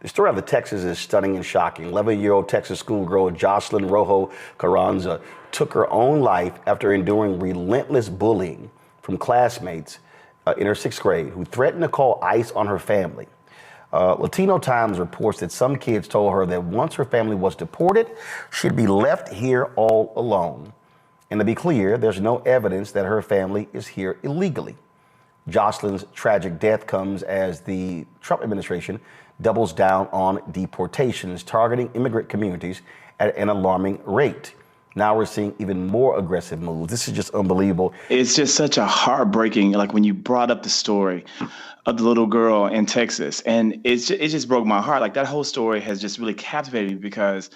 The story out of Texas is stunning and shocking. 11-year-old Texas schoolgirl Jocelynn Rojo Carranza took her own life after enduring relentless bullying from classmates in her 6th grade who threatened to call ICE on her family. Latino Times reports that some kids told her that once her family was deported, she'd be left here all alone. And to be clear, there's no evidence that her family is here illegally. Jocelyn's tragic death comes as the Trump administration doubles down on deportations, targeting immigrant communities at an alarming rate. Now we're seeing even more aggressive moves. This is just unbelievable. It's just such a heartbreaking, like when you brought up the story of the little girl in Texas, and it just broke my heart. Like that whole story has just really captivated me because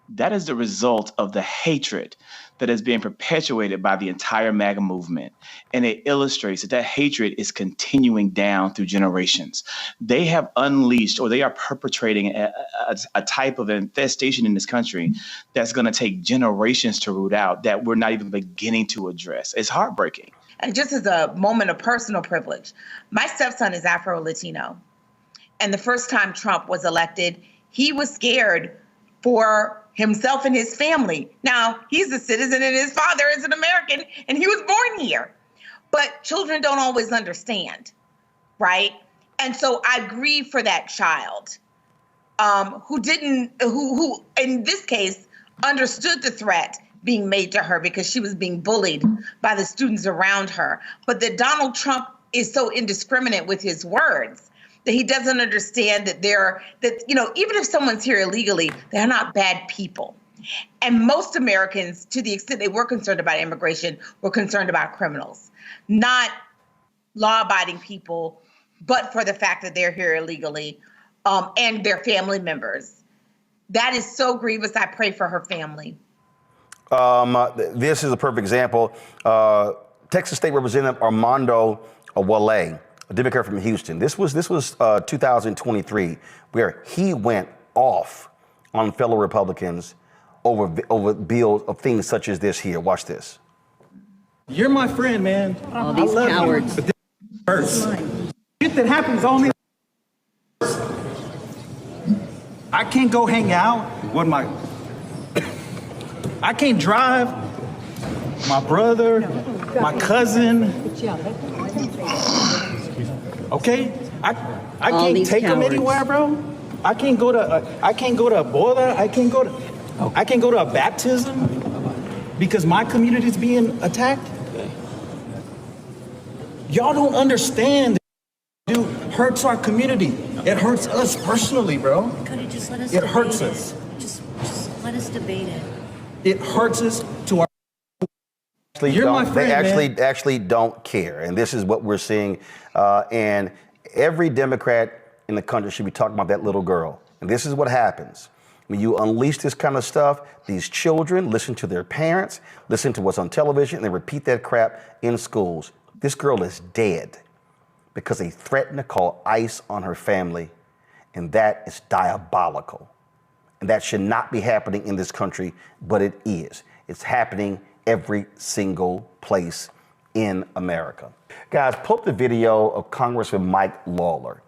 that is the result of the hatred that is being perpetuated by the entire MAGA movement. And it illustrates that hatred is continuing down through generations. They have unleashed, or they are perpetrating a type of infestation in this country that's going to take generations to root out, that we're not even beginning to address. It's heartbreaking. And just as a moment of personal privilege, my stepson is Afro-Latino. And the first time Trump was elected, he was scared for himself and his family. Now, he's a citizen and his father is an American and he was born here. But children don't always understand, right? And so I grieve for that child who in this case understood the threat being made to her because she was being bullied by the students around her. But that Donald Trump is so indiscriminate with his words that he doesn't understand that even if someone's here illegally, they're not bad people. And most Americans, to the extent they were concerned about immigration, were concerned about criminals, not law-abiding people, but for the fact that they're here illegally and their family members. That is so grievous. I pray for her family. This is a perfect example. Texas State Representative Armando Wale, a Democrat from Houston. This was 2023, where he went off on fellow Republicans over bills of things such as this here. Watch this. You're my friend, man. All these cowards. You, but this hurts. Shit that happens only. I can't go hang out with I can't drive. My brother, my cousin. Okay, I can't take them anywhere, bro. I can't go to a boiler. I can't go to a baptism because my community is being attacked. Y'all don't understand. Dude, hurts our community. It hurts us personally, bro. Could have just let us. It hurts us. Just let us debate it. It hurts us to our. You're my friend, they actually don't care. And this is what we're seeing. And every Democrat in the country should be talking about that little girl. And this is what happens. When you unleash this kind of stuff, these children listen to their parents, listen to what's on television, and they repeat that crap in schools. This girl is dead because they threatened to call ICE on her family. And that is diabolical. And that should not be happening in this country, but it is. It's happening every single place in America. Guys, pull up the video of Congressman Mike Lawler.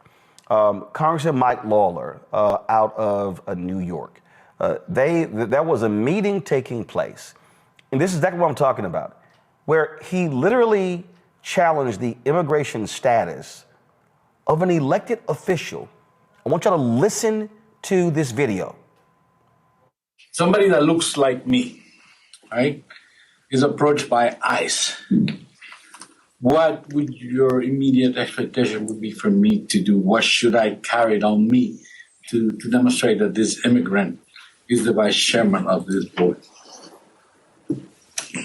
Congressman Mike Lawler out of New York. There was a meeting taking place, and this is exactly what I'm talking about, where he literally challenged the immigration status of an elected official. I want y'all to listen to this video. Somebody that looks like me, right, is approached by ICE. What would your immediate expectation would be for me to do? What should I carry on me to demonstrate that this immigrant is the vice chairman of this board?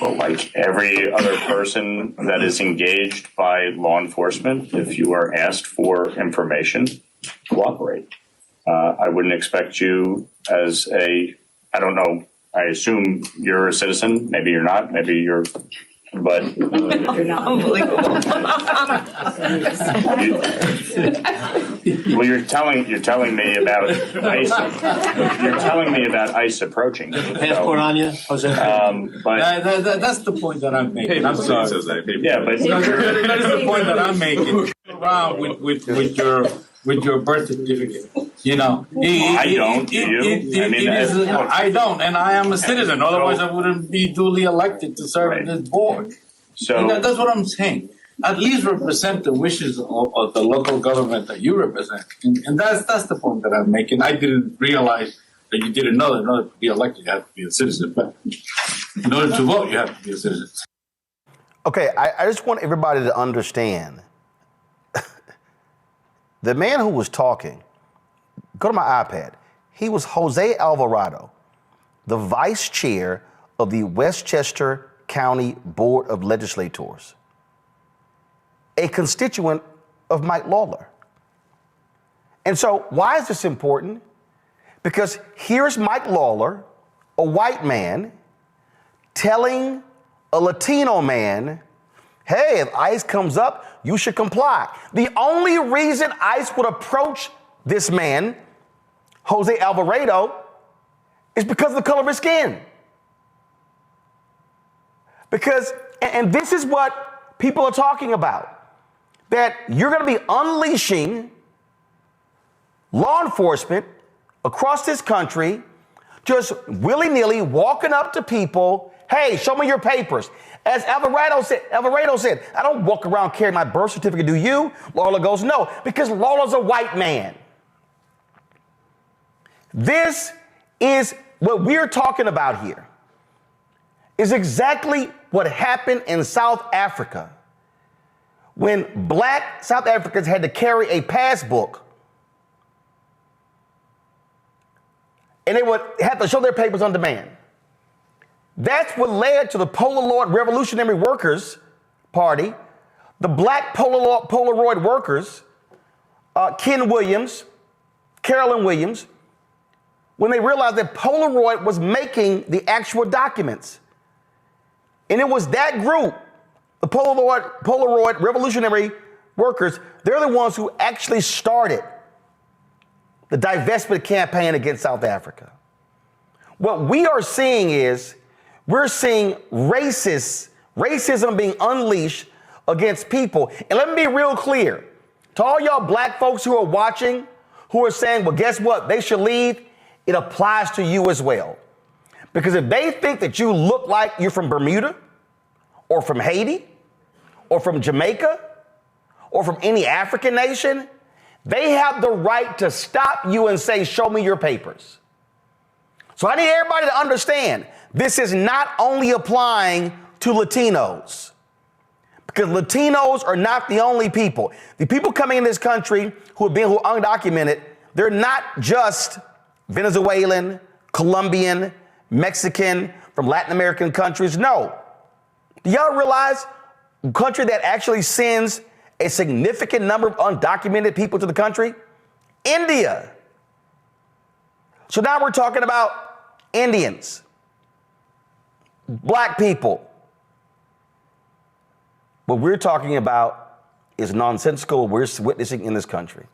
Well, like every other person that is engaged by law enforcement, if you are asked for information, cooperate. I wouldn't expect you as I don't know, I assume you're a citizen. Maybe you're not. Maybe you're, but You're not unbelievable. Well, you're telling me about ICE. You're telling me about ICE approaching. Passport on you, Jose. But that's the point that I'm making. I'm sorry. yeah, but That is the point that I'm making. Around with your birth certificate. You know, I don't. Do you? I don't, and I am a citizen. Otherwise, I wouldn't be duly elected to serve on this board. So that's what I'm saying. At least represent the wishes of the local government that you represent, and that's the point that I'm making. I didn't realize that you didn't know that in order to be elected, you have to be a citizen. But in order to vote, you have to be a citizen. Okay, I just want everybody to understand. The man who was talking, go to my iPad. He was Jose Alvarado, the vice chair of the Westchester County Board of Legislators, a constituent of Mike Lawler. And so why is this important? Because here's Mike Lawler, a white man, telling a Latino man, hey, if ICE comes up, you should comply. The only reason ICE would approach this man, Jose Alvarado, is because of the color of his skin. Because, and this is what people are talking about, that you're going to be unleashing law enforcement across this country, just willy-nilly walking up to people, hey, show me your papers. As Alvarado said, I don't walk around carrying my birth certificate, do you? Lawler goes, no, because Lawler's a white man. This is what we're talking about here, is exactly what happened in South Africa when black South Africans had to carry a passbook and they would have to show their papers on demand. That's what led to the Polaroid Revolutionary Workers Party, the black Polaroid workers, Ken Williams, Carolyn Williams, when they realized that Polaroid was making the actual documents. And it was that group, the Polaroid Revolutionary Workers, they're the ones who actually started the divestment campaign against South Africa. What we are seeing is, we're seeing racism being unleashed against people. And let me be real clear to all y'all black folks who are watching, who are saying, well, guess what? They should leave. It applies to you as well. Because if they think that you look like you're from Bermuda or from Haiti or from Jamaica or from any African nation, they have the right to stop you and say, show me your papers. So I need everybody to understand, this is not only applying to Latinos, because Latinos are not the only people. The people coming in this country who are undocumented, they're not just Venezuelan, Colombian, Mexican, from Latin American countries. No. Do y'all realize a country that actually sends a significant number of undocumented people to the country? India. So now we're talking about Indians, black people. What we're talking about is nonsensical, we're witnessing in this country.